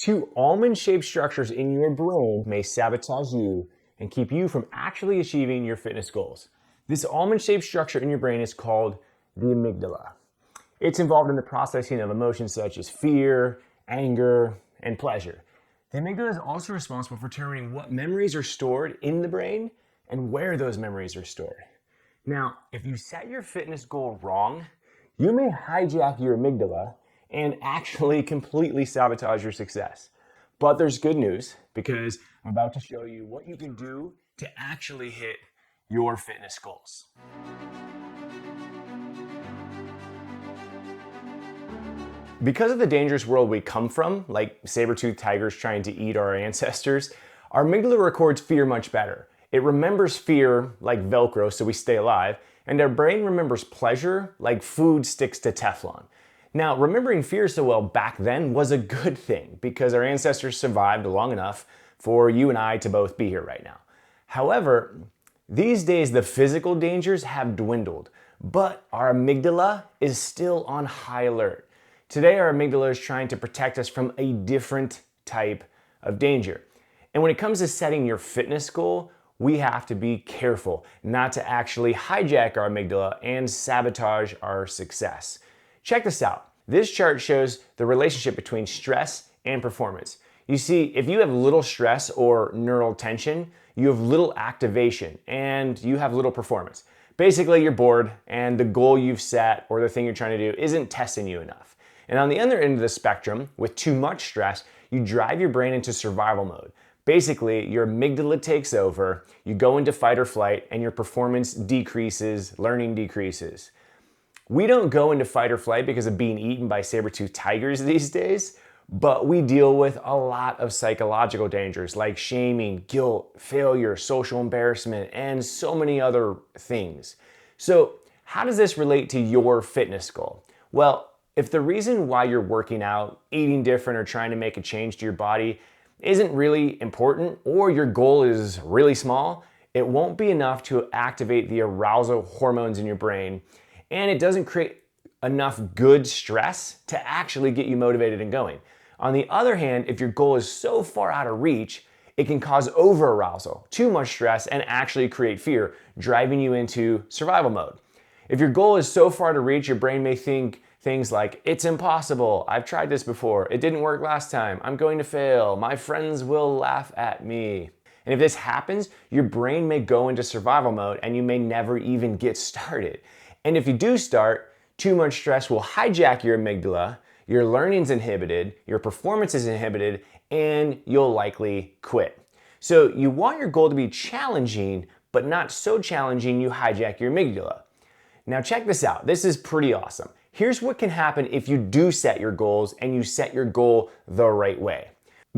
Two almond-shaped structures in your brain may sabotage you and keep you from actually achieving your fitness goals. This almond-shaped structure in your brain is called the amygdala. It's involved in the processing of emotions such as fear, anger, and pleasure. The amygdala is also responsible for determining what memories are stored in the brain and where those memories are stored. Now, if you set your fitness goal wrong, you may hijack your amygdala and actually completely sabotage your success. But there's good news, because I'm about to show you what you can do to actually hit your fitness goals. Because of the dangerous world we come from, like saber-toothed tigers trying to eat our ancestors, our amygdala records fear much better. It remembers fear like velcro so we stay alive, and our brain remembers pleasure like food sticks to teflon. Now, remembering fear so well back then was a good thing because our ancestors survived long enough for you and I to both be here right now. However, these days the physical dangers have dwindled, but our amygdala is still on high alert. Today, our amygdala is trying to protect us from a different type of danger. And when it comes to setting your fitness goal, we have to be careful not to actually hijack our amygdala and sabotage our success. Check this out. This chart shows the relationship between stress and performance. You see, if you have little stress or neural tension, you have little activation and you have little performance. Basically, you're bored and the goal you've set or the thing you're trying to do isn't testing you enough. And on the other end of the spectrum, with too much stress, you drive your brain into survival mode. Basically, your amygdala takes over, you go into fight or flight, and your performance decreases, learning decreases. We don't go into fight or flight because of being eaten by saber-toothed tigers these days, but we deal with a lot of psychological dangers like shaming, guilt, failure, social embarrassment, and so many other things. So, how does this relate to your fitness goal? Well, if the reason why you're working out, eating different, or trying to make a change to your body isn't really important, or your goal is really small, it won't be enough to activate the arousal hormones in your brain, and it doesn't create enough good stress to actually get you motivated and going. On the other hand, if your goal is so far out of reach, it can cause over-arousal, too much stress, and actually create fear, driving you into survival mode. If your goal is so far to reach, your brain may think things like, it's impossible, I've tried this before, it didn't work last time, I'm going to fail, my friends will laugh at me. And if this happens, your brain may go into survival mode and you may never even get started. And if you do start, too much stress will hijack your amygdala, your learning's inhibited, your performance is inhibited, and you'll likely quit. So you want your goal to be challenging, but not so challenging you hijack your amygdala. Now check this out, this is pretty awesome. Here's what can happen if you do set your goals and you set your goal the right way.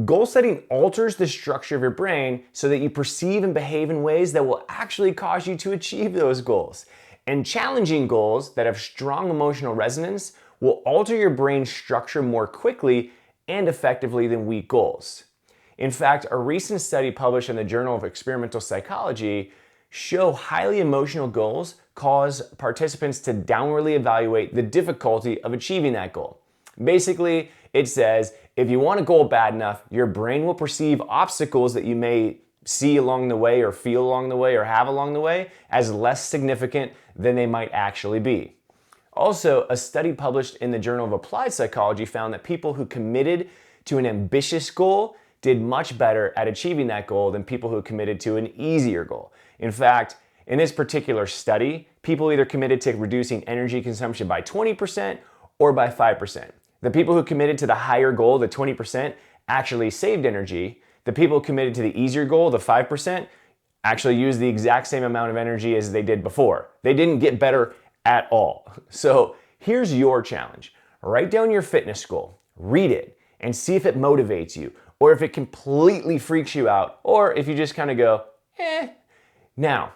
Goal setting alters the structure of your brain so that you perceive and behave in ways that will actually cause you to achieve those goals. And challenging goals that have strong emotional resonance will alter your brain's structure more quickly and effectively than weak goals. In fact, a recent study published in the Journal of Experimental Psychology show highly emotional goals cause participants to downwardly evaluate the difficulty of achieving that goal. Basically, it says if you want a goal bad enough, your brain will perceive obstacles that you may see along the way or feel along the way or have along the way as less significant than they might actually be. Also, a study published in the Journal of Applied Psychology found that people who committed to an ambitious goal did much better at achieving that goal than people who committed to an easier goal. In fact, in this particular study, people either committed to reducing energy consumption by 20% or by 5%. The people who committed to the higher goal, the 20%, actually saved energy. The people who committed to the easier goal, the 5%, actually used the exact same amount of energy as they did before. They didn't get better at all. So here's your challenge. Write down your fitness goal, read it, and see if it motivates you, or if it completely freaks you out, or if you just kind of go, eh. Now,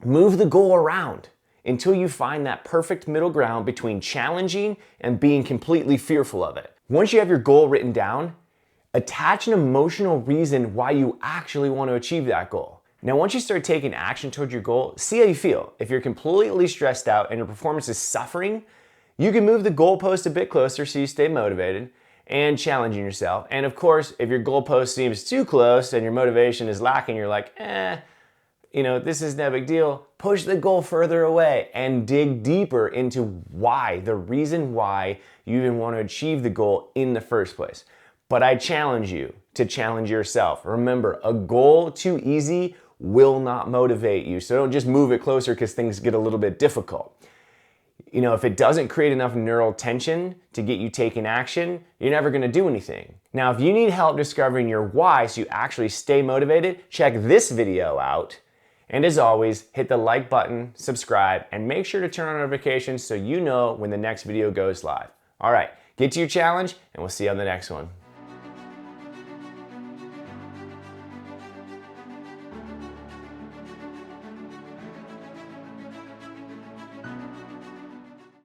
move the goal around until you find that perfect middle ground between challenging and being completely fearful of it. Once you have your goal written down, attach an emotional reason why you actually want to achieve that goal. Now, once you start taking action towards your goal, see how you feel. If you're completely stressed out and your performance is suffering, you can move the goalpost a bit closer so you stay motivated. and challenging yourself. And of course, if your goalpost seems too close and your motivation is lacking, you're like, this is no big deal. Push the goal further away and dig deeper into why, the reason why you even want to achieve the goal in the first place. But I challenge you to challenge yourself. Remember, a goal too easy will not motivate you. So don't just move it closer because things get a little bit difficult. If it doesn't create enough neural tension to get you taking action, you're never going to do anything. Now, if you need help discovering your why so you actually stay motivated, check this video out. And as always, hit the like button, subscribe, and make sure to turn on notifications so you know when the next video goes live. All right, get to your challenge, and we'll see you on the next one.